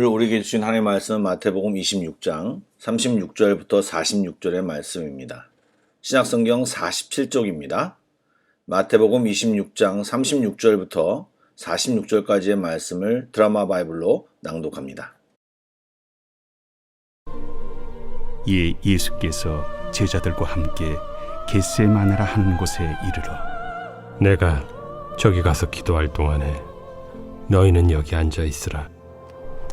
오늘 우리에게 주신 하나님의 말씀은 마태복음 26장 36절부터 46절의 말씀입니다. 신약성경 47쪽입니다. 마태복음 26장 36절부터 46절까지의 말씀을 드라마 바이블로 낭독합니다. 이에 예수께서 제자들과 함께 겟세마네라 하는 곳에 이르러 내가 저기 가서 기도할 동안에 너희는 여기 앉아 있으라.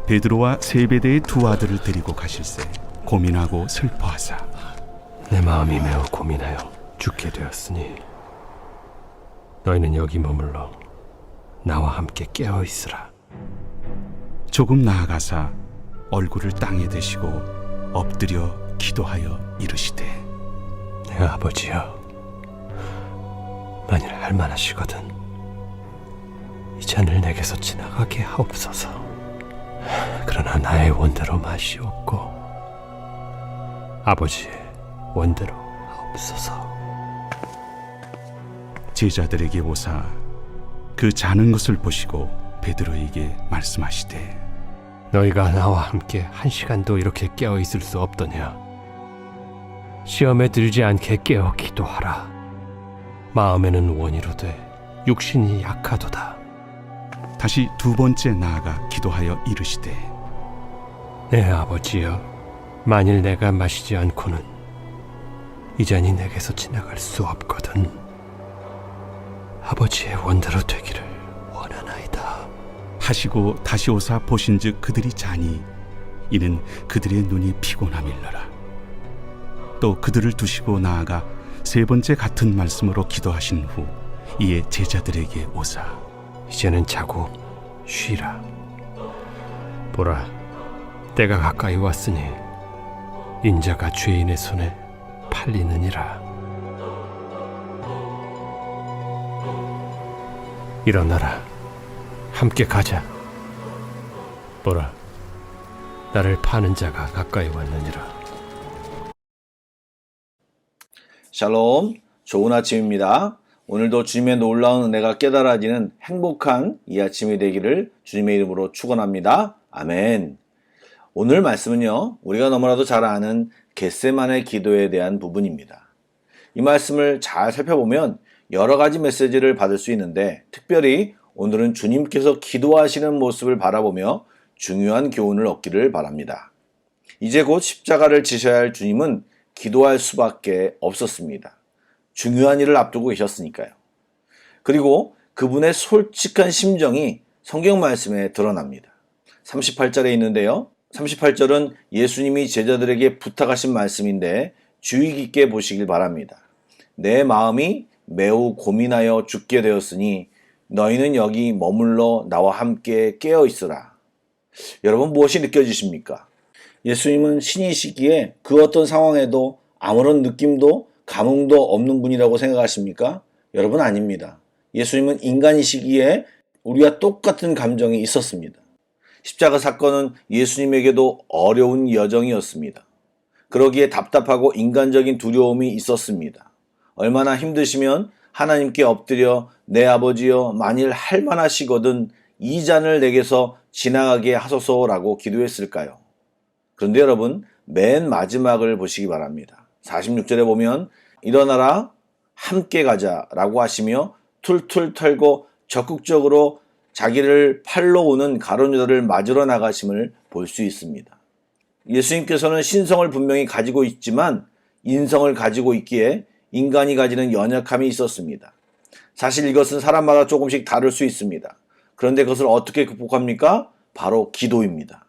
베드로와 세베대의 두 아들을 데리고 가실새 고민하고 슬퍼하사 내 마음이 매우 고민하여 죽게 되었으니 너희는 여기 머물러 나와 함께 깨어 있으라. 조금 나아가사 얼굴을 땅에 대시고 엎드려 기도하여 이르시되 내 아버지여, 만일 할만하시거든 이 잔을 내게서 지나가게 하옵소서. 그러나 나의 원대로 마시옵고 아버지의 원대로 하옵소서. 제자들에게 오사 그 자는 것을 보시고 베드로에게 말씀하시되 너희가 나와 함께 한 시간도 이렇게 깨어 있을 수 없더냐. 시험에 들지 않게 깨어 기도하라. 마음에는 원이로되 육신이 약하도다. 다시 두 번째 나아가 기도하여 이르시되 내 아버지여, 만일 내가 마시지 않고는 이 잔이 내게서 지나갈 수 없거든 아버지의 원대로 되기를 원하나이다 하시고 다시 오사 보신즉 그들이 자니 이는 그들의 눈이 피곤함일러라. 또 그들을 두시고 나아가 세 번째 같은 말씀으로 기도하신 후 이에 제자들에게 오사 이제는 자고 쉬라. 보라, 때가 가까이 왔으니 인자가 죄인의 손에 팔리느니라. 일어나라, 함께 가자. 보라, 나를 파는 자가 가까이 왔느니라. 샬롬, 좋은 아침입니다. 오늘도 주님의 놀라운 은혜가 깨달아지는 행복한 이 아침이 되기를 주님의 이름으로 축원합니다. 아멘. 오늘 말씀은요, 우리가 너무나도 잘 아는 겟세마네 기도에 대한 부분입니다. 이 말씀을 잘 살펴보면 여러 가지 메시지를 받을 수 있는데, 특별히 오늘은 주님께서 기도하시는 모습을 바라보며 중요한 교훈을 얻기를 바랍니다. 이제 곧 십자가를 지셔야 할 주님은 기도할 수밖에 없었습니다. 중요한 일을 앞두고 계셨으니까요. 그리고 그분의 솔직한 심정이 성경 말씀에 드러납니다. 38절에 있는데요. 38절은 예수님이 제자들에게 부탁하신 말씀인데 주의 깊게 보시길 바랍니다. 내 마음이 매우 고민하여 죽게 되었으니 너희는 여기 머물러 나와 함께 깨어 있으라. 여러분, 무엇이 느껴지십니까? 예수님은 신이시기에 그 어떤 상황에도 아무런 느낌도 감흥도 없는 분이라고 생각하십니까? 여러분, 아닙니다. 예수님은 인간이시기에 우리와 똑같은 감정이 있었습니다. 십자가 사건은 예수님에게도 어려운 여정이었습니다. 그러기에 답답하고 인간적인 두려움이 있었습니다. 얼마나 힘드시면 하나님께 엎드려 내 아버지여, 만일 할만하시거든 이 잔을 내게서 지나가게 하소서라고 기도했을까요? 그런데 여러분, 맨 마지막을 보시기 바랍니다. 46절에 보면 일어나라, 함께 가자라고 하시며 툴툴 털고 적극적으로 자기를 팔러 오는 가룟 유다를 맞으러 나가심을 볼 수 있습니다. 예수님께서는 신성을 분명히 가지고 있지만 인성을 가지고 있기에 인간이 가지는 연약함이 있었습니다. 사실 이것은 사람마다 조금씩 다를 수 있습니다. 그런데 그것을 어떻게 극복합니까? 바로 기도입니다.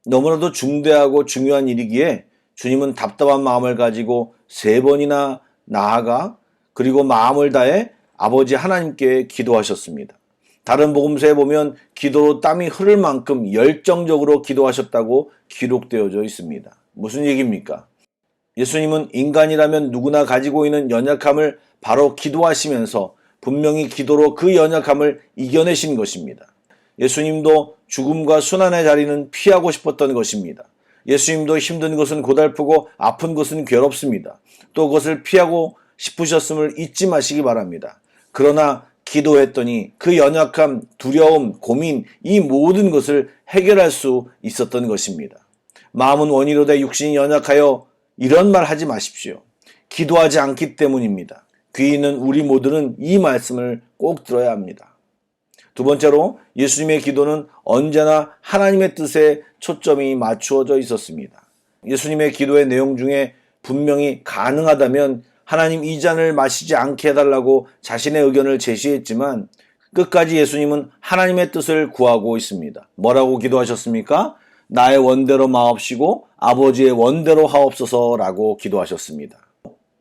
너무나도 중대하고 중요한 일이기에 주님은 답답한 마음을 가지고 3번이나 나아가 그리고 마음을 다해 아버지 하나님께 기도하셨습니다. 다른 복음서에 보면 기도로 땀이 흐를 만큼 열정적으로 기도하셨다고 기록되어져 있습니다. 무슨 얘기입니까? 예수님은 인간이라면 누구나 가지고 있는 연약함을 바로 기도하시면서 분명히 기도로 그 연약함을 이겨내신 것입니다. 예수님도 죽음과 순환의 자리는 피하고 싶었던 것입니다. 예수님도 힘든 것은 고달프고 아픈 것은 괴롭습니다. 또 그것을 피하고 싶으셨음을 잊지 마시기 바랍니다. 그러나 기도했더니 그 연약함, 두려움, 고민, 이 모든 것을 해결할 수 있었던 것입니다. 마음은 원이로되 육신이 연약하여 이런 말 하지 마십시오. 기도하지 않기 때문입니다. 귀 있는 우리 모두는 이 말씀을 꼭 들어야 합니다. 두 번째로 예수님의 기도는 언제나 하나님의 뜻에 초점이 맞추어져 있었습니다. 예수님의 기도의 내용 중에 분명히 가능하다면 하나님 이 잔을 마시지 않게 해달라고 자신의 의견을 제시했지만 끝까지 예수님은 하나님의 뜻을 구하고 있습니다. 뭐라고 기도하셨습니까? 나의 원대로 마옵시고 아버지의 원대로 하옵소서라고 기도하셨습니다.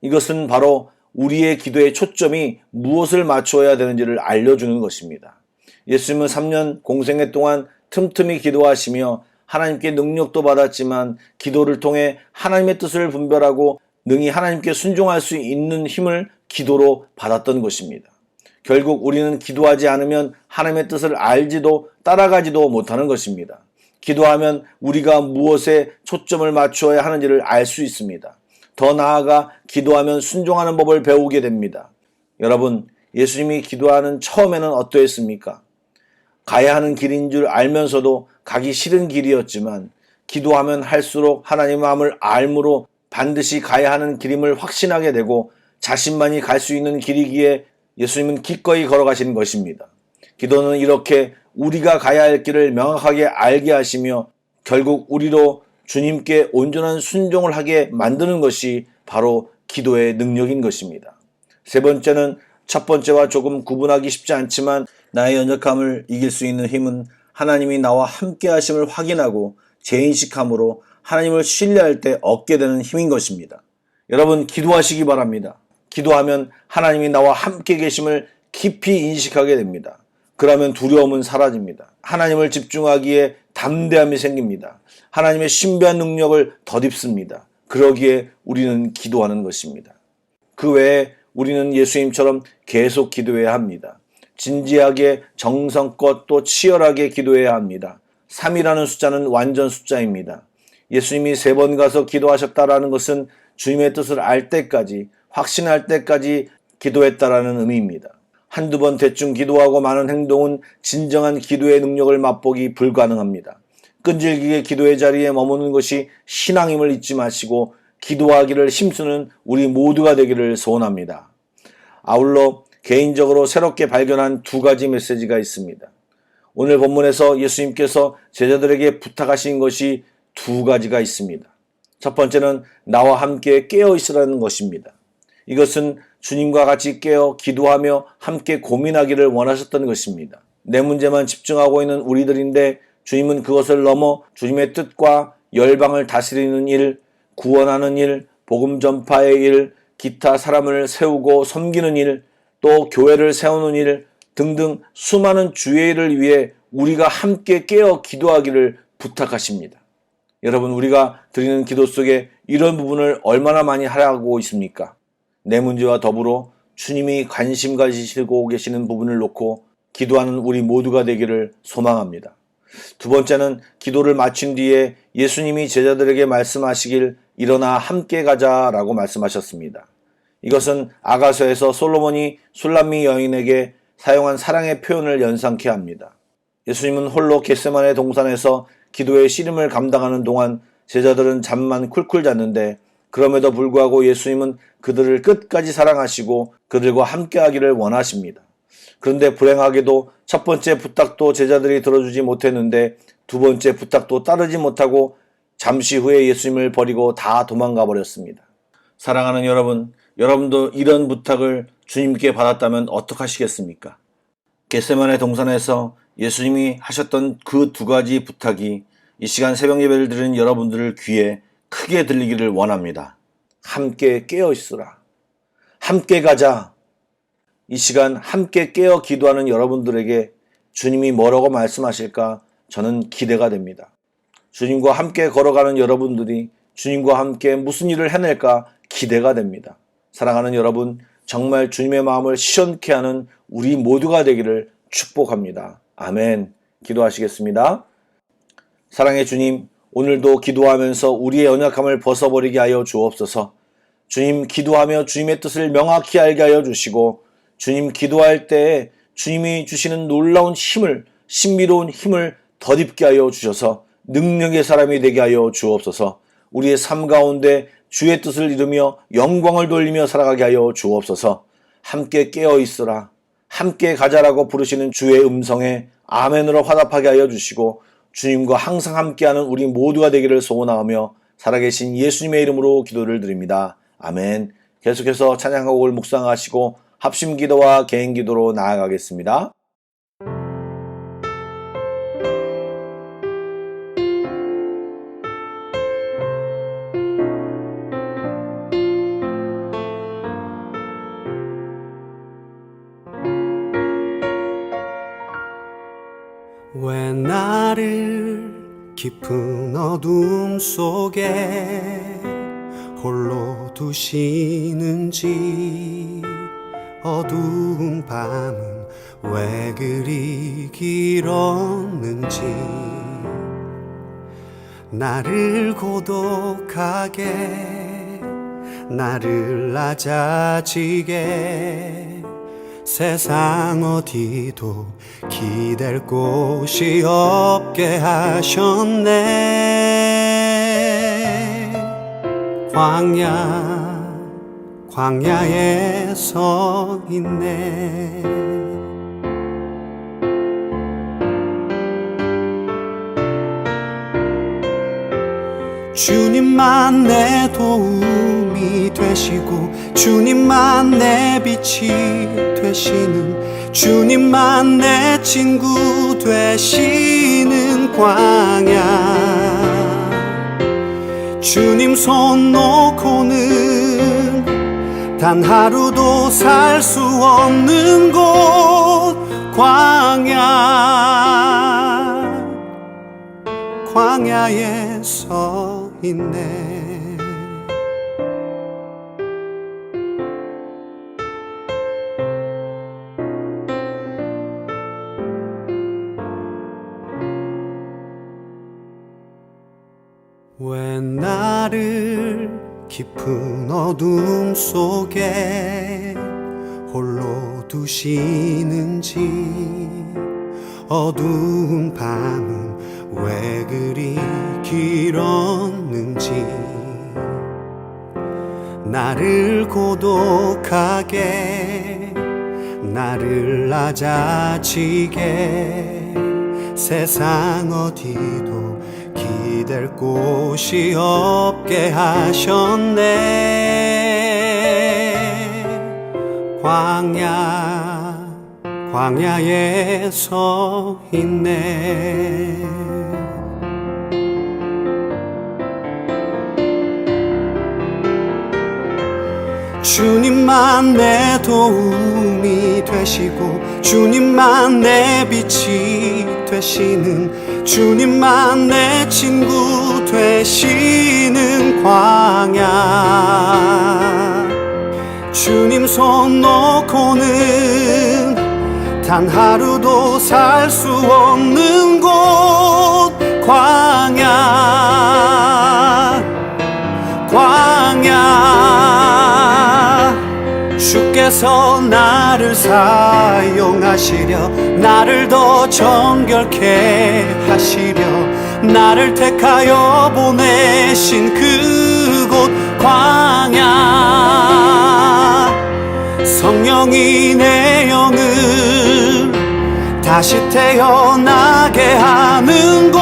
이것은 바로 우리의 기도의 초점이 무엇을 맞추어야 되는지를 알려주는 것입니다. 예수님은 3년 공생애 동안 틈틈이 기도하시며 하나님께 능력도 받았지만 기도를 통해 하나님의 뜻을 분별하고 능히 하나님께 순종할 수 있는 힘을 기도로 받았던 것입니다. 결국 우리는 기도하지 않으면 하나님의 뜻을 알지도 따라가지도 못하는 것입니다. 기도하면 우리가 무엇에 초점을 맞추어야 하는지를 알 수 있습니다. 더 나아가 기도하면 순종하는 법을 배우게 됩니다. 여러분, 예수님이 기도하는 처음에는 어떠했습니까? 가야 하는 길인 줄 알면서도 가기 싫은 길이었지만 기도하면 할수록 하나님 마음을 알므로 반드시 가야 하는 길임을 확신하게 되고 자신만이 갈 수 있는 길이기에 예수님은 기꺼이 걸어가시는 것입니다. 기도는 이렇게 우리가 가야 할 길을 명확하게 알게 하시며 결국 우리로 주님께 온전한 순종을 하게 만드는 것이 바로 기도의 능력인 것입니다. 세 번째는 첫 번째와 조금 구분하기 쉽지 않지만 나의 연약함을 이길 수 있는 힘은 하나님이 나와 함께 하심을 확인하고 재인식함으로 하나님을 신뢰할 때 얻게 되는 힘인 것입니다. 여러분, 기도하시기 바랍니다. 기도하면 하나님이 나와 함께 계심을 깊이 인식하게 됩니다. 그러면 두려움은 사라집니다. 하나님을 집중하기에 담대함이 생깁니다. 하나님의 신비한 능력을 덧입습니다. 그러기에 우리는 기도하는 것입니다. 그 외에 우리는 예수님처럼 계속 기도해야 합니다. 진지하게 정성껏 또 치열하게 기도해야 합니다. 3이라는 숫자는 완전 숫자입니다. 예수님이 3번 가서 기도하셨다라는 것은 주님의 뜻을 알 때까지, 확신할 때까지 기도했다라는 의미입니다. 한두 번 대충 기도하고 마는 행동은 진정한 기도의 능력을 맛보기 불가능합니다. 끈질기게 기도의 자리에 머무는 것이 신앙임을 잊지 마시고 기도하기를 힘쓰는 우리 모두가 되기를 소원합니다. 아울러 개인적으로 새롭게 발견한 2가지 메시지가 있습니다. 오늘 본문에서 예수님께서 제자들에게 부탁하신 것이 2가지가 있습니다. 첫 번째는 나와 함께 깨어 있으라는 것입니다. 이것은 주님과 같이 깨어 기도하며 함께 고민하기를 원하셨던 것입니다. 내 문제만 집중하고 있는 우리들인데 주님은 그것을 넘어 주님의 뜻과 열방을 다스리는 일, 구원하는 일, 복음 전파의 일, 기타 사람을 세우고 섬기는 일, 또 교회를 세우는 일 등등 수많은 주의 일을 위해 우리가 함께 깨어 기도하기를 부탁하십니다. 여러분, 우리가 드리는 기도 속에 이런 부분을 얼마나 많이 하고 있습니까? 내 문제와 더불어 주님이 관심 가지시고 계시는 부분을 놓고 기도하는 우리 모두가 되기를 소망합니다. 두 번째는 기도를 마친 뒤에 예수님이 제자들에게 말씀하시길 일어나 함께 가자라고 말씀하셨습니다. 이것은 아가서에서 솔로몬이 술람미 여인에게 사용한 사랑의 표현을 연상케 합니다. 예수님은 홀로 겟세마네 동산에서 기도의 씨름을 감당하는 동안 제자들은 잠만 쿨쿨 잤는데 그럼에도 불구하고 예수님은 그들을 끝까지 사랑하시고 그들과 함께하기를 원하십니다. 그런데 불행하게도 첫 번째 부탁도 제자들이 들어주지 못했는데 두 번째 부탁도 따르지 못하고 잠시 후에 예수님을 버리고 다 도망가 버렸습니다. 사랑하는 여러분, 여러분도 이런 부탁을 주님께 받았다면 어떡하시겠습니까? 겟세마네 동산에서 예수님이 하셨던 그 2가지 부탁이 이 시간 새벽 예배를 드리는 여러분들을 귀에 크게 들리기를 원합니다. 함께 깨어 있으라. 함께 가자. 이 시간 함께 깨어 기도하는 여러분들에게 주님이 뭐라고 말씀하실까 저는 기대가 됩니다. 주님과 함께 걸어가는 여러분들이 주님과 함께 무슨 일을 해낼까 기대가 됩니다. 사랑하는 여러분, 정말 주님의 마음을 시원케 하는 우리 모두가 되기를 축복합니다. 아멘. 기도하시겠습니다. 사랑의 주님, 오늘도 기도하면서 우리의 연약함을 벗어버리게 하여 주옵소서. 주님, 기도하며 주님의 뜻을 명확히 알게 하여 주시고 주님, 기도할 때에 주님이 주시는 놀라운 힘을, 신비로운 힘을 덧입게 하여 주셔서 능력의 사람이 되게 하여 주옵소서. 우리의 삶 가운데 주의 뜻을 이루며 영광을 돌리며 살아가게 하여 주옵소서. 함께 깨어 있으라, 함께 가자라고 부르시는 주의 음성에 아멘으로 화답하게 하여 주시고 주님과 항상 함께하는 우리 모두가 되기를 소원하며 살아계신 예수님의 이름으로 기도를 드립니다. 아멘. 계속해서 찬양곡을 묵상하시고 합심기도와 개인기도로 나아가겠습니다. 왜 나를 깊은 어둠 속에 홀로 두시는지, 어두운 밤은 왜 그리 길었는지, 나를 고독하게, 나를 낮아지게, 세상 어디도 기댈 곳이 없게 하셨네. 광야에 서 있네. 주님만 내 도움이 되시고 주님만 내 빛이 되시는, 주님만 내 친구 되시는 광야. 주님 손 놓고는 단 하루도 살 수 없는 곳, 광야에 서 있네. 왜 나를 깊은 어둠 속에 홀로 두시는지, 어두운 밤은 왜 그리 길었는지, 나를 고독하게, 나를 낮아지게, 세상 어디도 기댈 곳이 없게 하셨네. 광야에 서 있네. 주님만 내 도움이 되시고 주님만 내 빛이 되시는, 주님만 내 친구 되시는 광야. 주님 손 놓고는 단 하루도 살 수 없는 곳, 광야. 주께서 나를 사용하시려, 나를 더 정결케 하시려, 나를 택하여 보내신 그곳 광야. 성령이 내 영을 다시 태어나게 하는 곳,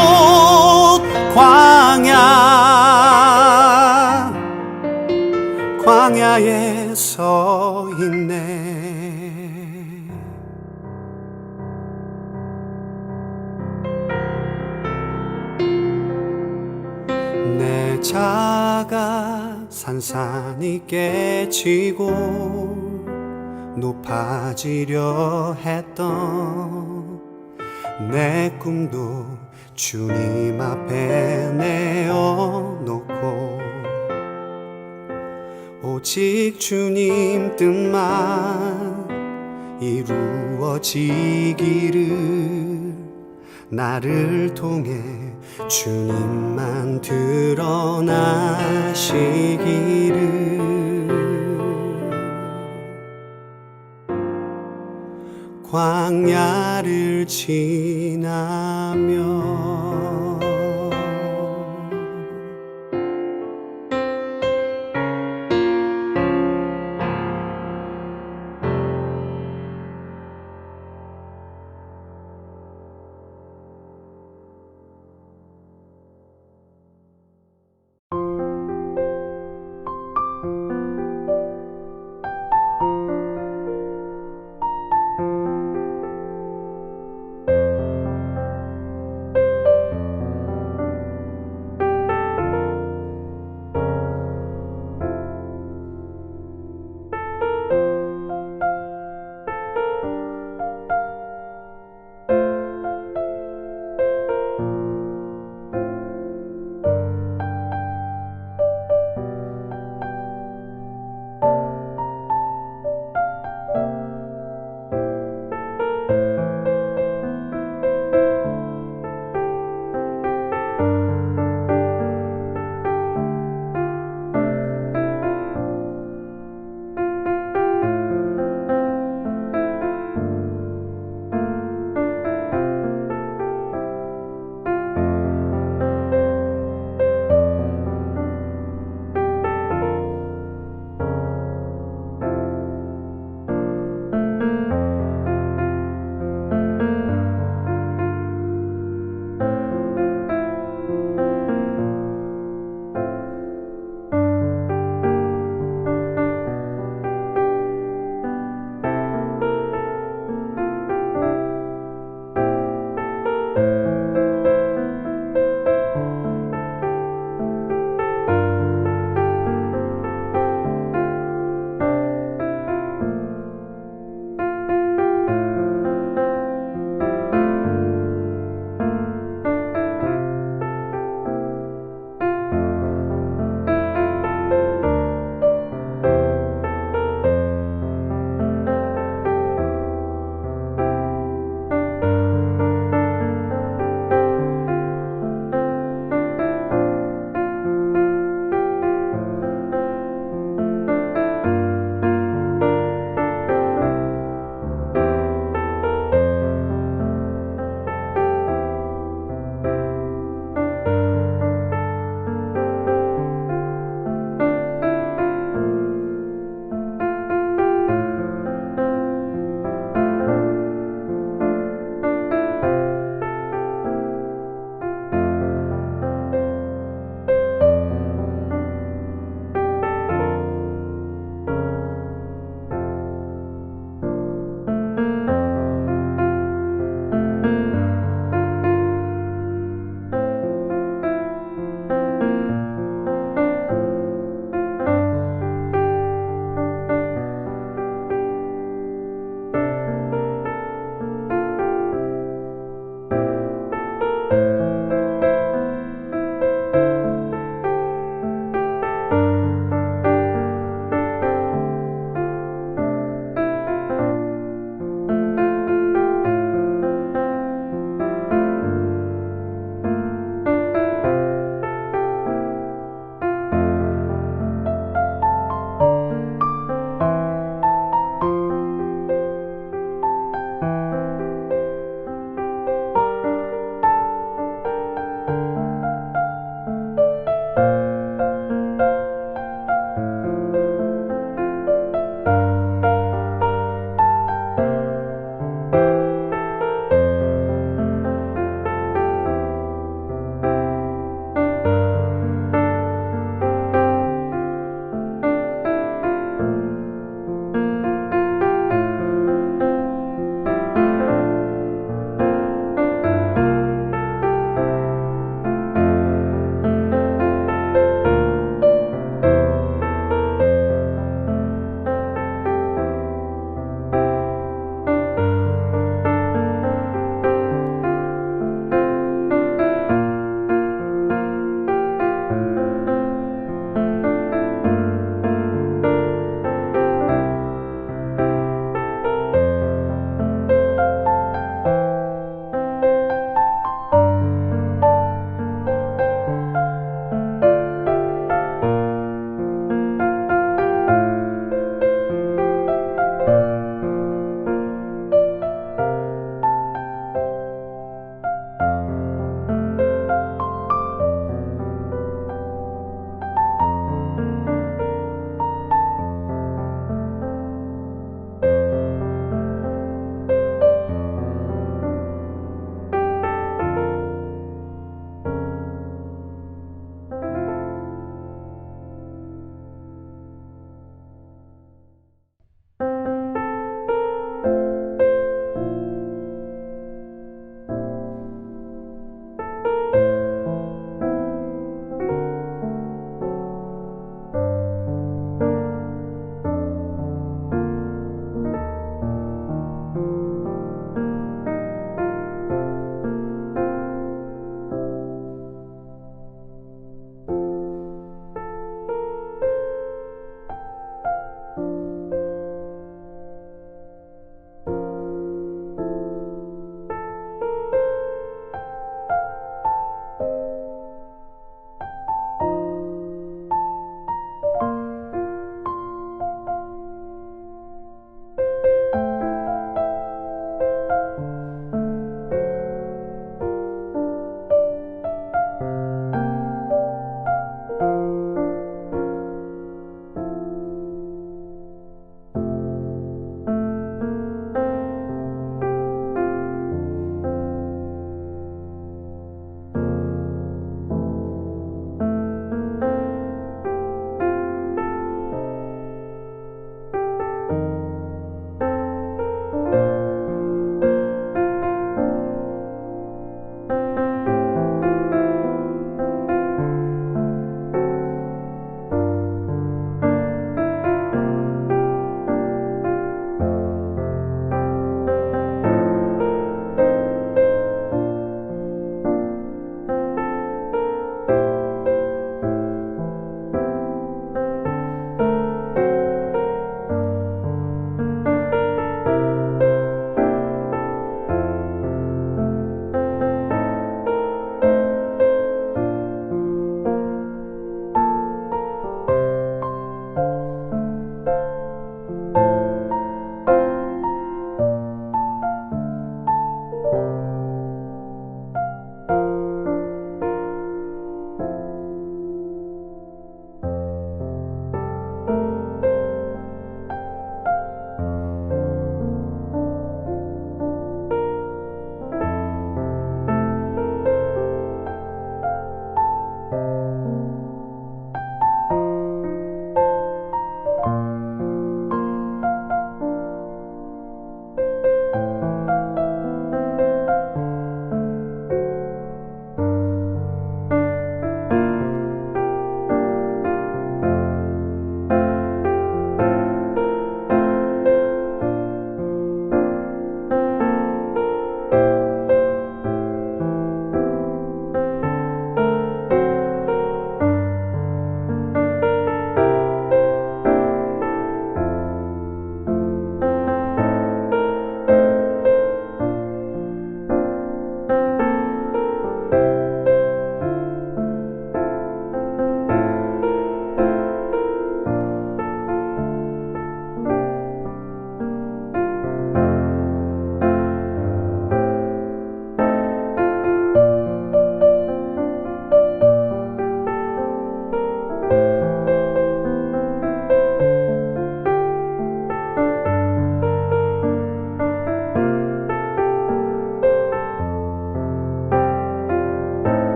광야에 서 있네. 내 자가 산산이 깨지고 높아지려 했던 내 꿈도 주님 앞에 내어놓고, 오직 주님 뜻만 이루어지기를, 나를 통해 주님만 드러나시기를. 광야를 지나